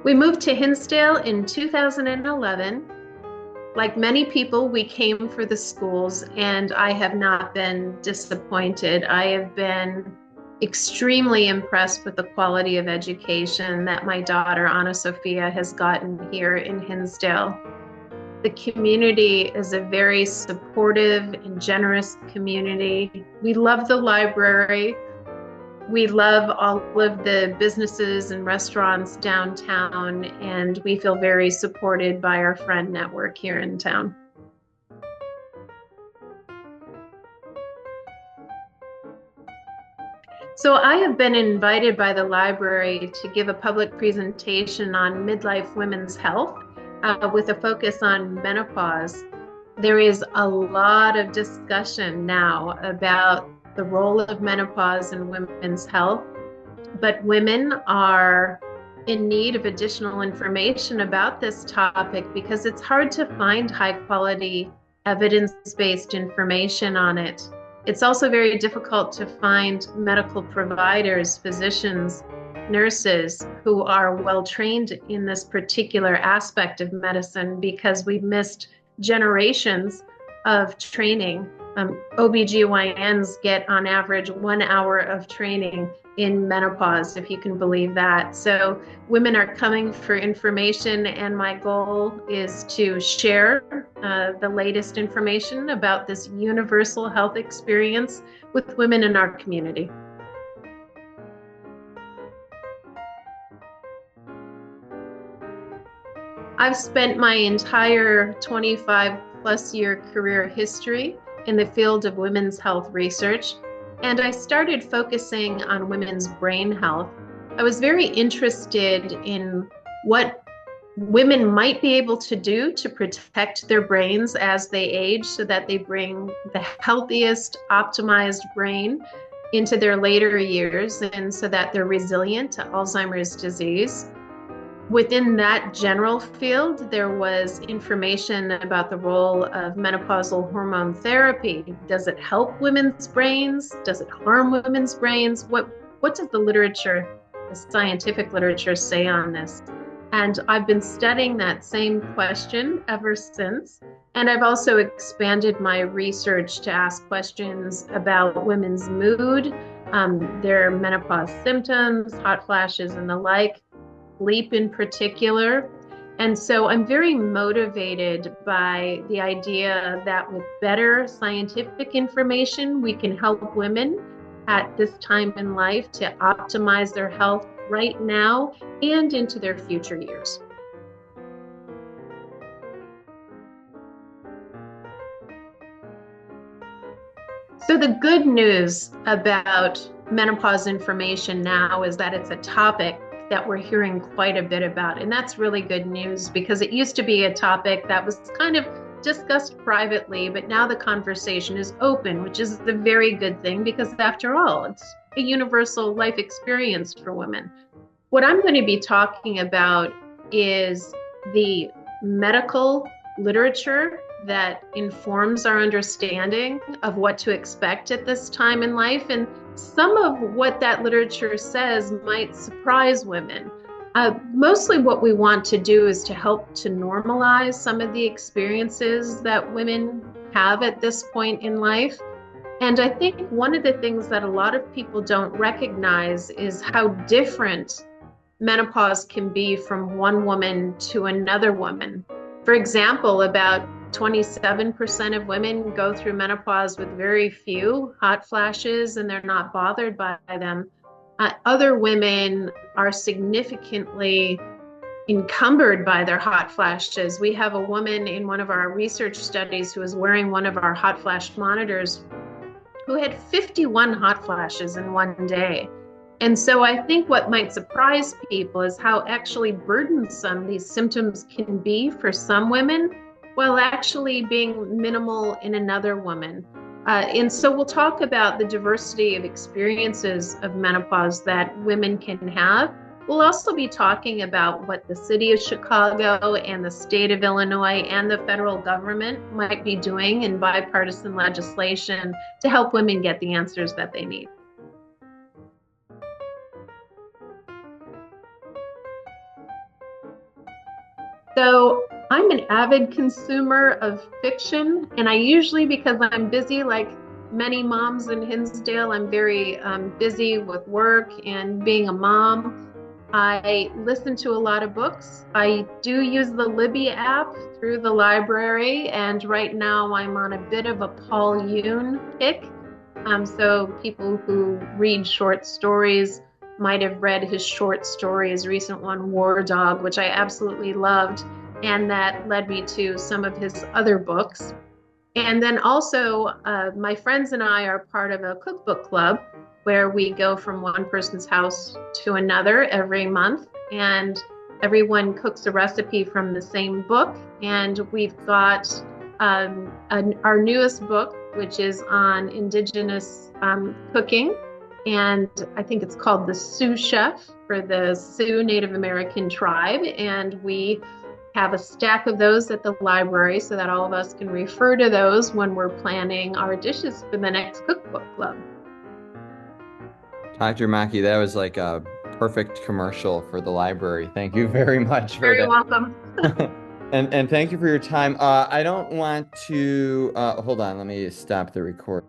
We moved to Hinsdale in 2011. Like many people, we came for the schools, and I have not been disappointed. I have been extremely impressed with the quality of education that my daughter, Anna Sophia, has gotten here in Hinsdale. The community is a very supportive and generous community. We love the library. We love all of the businesses and restaurants downtown, and we feel very supported by our friend network here in town. So I have been invited by the library to give a public presentation on midlife women's health with a focus on menopause. There is a lot of discussion now about the role of menopause in women's health, but women are in need of additional information about this topic because it's hard to find high quality evidence-based information on it. It's also very difficult to find medical providers, physicians, nurses who are well trained in this particular aspect of medicine because we've missed generations of training. OBGYNs get on average 1 hour of training in menopause, if you can believe that. So women are coming for information, and my goal is to share the latest information about this universal health experience with women in our community. I've spent my entire 25 plus year career history in the field of women's health research, and I started focusing on women's brain health. I was very interested in what women might be able to do to protect their brains as they age so that they bring the healthiest, optimized brain into their later years and so that they're resilient to Alzheimer's disease. Within that general field, there was information about the role of menopausal hormone therapy. Does it help women's brains? Does it harm women's brains? What does the literature, the scientific literature, say on this? And I've been studying that same question ever since. And I've also expanded my research to ask questions about women's mood, their menopause symptoms, hot flashes, and the like. Sleep in particular. And so I'm very motivated by the idea that with better scientific information, we can help women at this time in life to optimize their health right now and into their future years. So the good news about menopause information now is that it's a topic that we're hearing quite a bit about. And that's really good news because it used to be a topic that was kind of discussed privately, but now the conversation is open, which is a very good thing because after all, it's a universal life experience for women. What I'm going to be talking about is the medical literature that informs our understanding of what to expect at this time in life. And some of what that literature says might surprise women. Mostly what we want to do is to help to normalize some of the experiences that women have at this point in life. And I think one of the things that a lot of people don't recognize is how different menopause can be from one woman to another woman. For example, about 27% of women go through menopause with very few hot flashes and they're not bothered by them. Other women are significantly encumbered by their hot flashes. We have a woman in one of our research studies who was wearing one of our hot flash monitors who had 51 hot flashes in one day. And so I think what might surprise people is how actually burdensome these symptoms can be for some women, while actually being minimal in another woman. And so we'll talk about the diversity of experiences of menopause that women can have. We'll also be talking about what the city of Chicago and the state of Illinois and the federal government might be doing in bipartisan legislation to help women get the answers that they need. So I'm an avid consumer of fiction, and I usually, because I'm busy, like many moms in Hinsdale, I'm very busy with work and being a mom. I listen to a lot of books. I do use the Libby app through the library, and right now I'm on a bit of a Paul Yoon kick. So people who read short stories might have read his short story, his recent one, War Dog, which I absolutely loved, and that led me to some of his other books. And then also, my friends and I are part of a cookbook club where we go from one person's house to another every month, and everyone cooks a recipe from the same book. And we've got our newest book, which is on indigenous cooking. And I think it's called The Sioux Chef for the Sioux Native American tribe. And we have a stack of those at the library so that all of us can refer to those when we're planning our dishes for the next cookbook club. Dr. Maki, that was like a perfect commercial for the library. Thank you very much for Very that. welcome. And thank you for your time. I don't want to hold on, let me stop the record.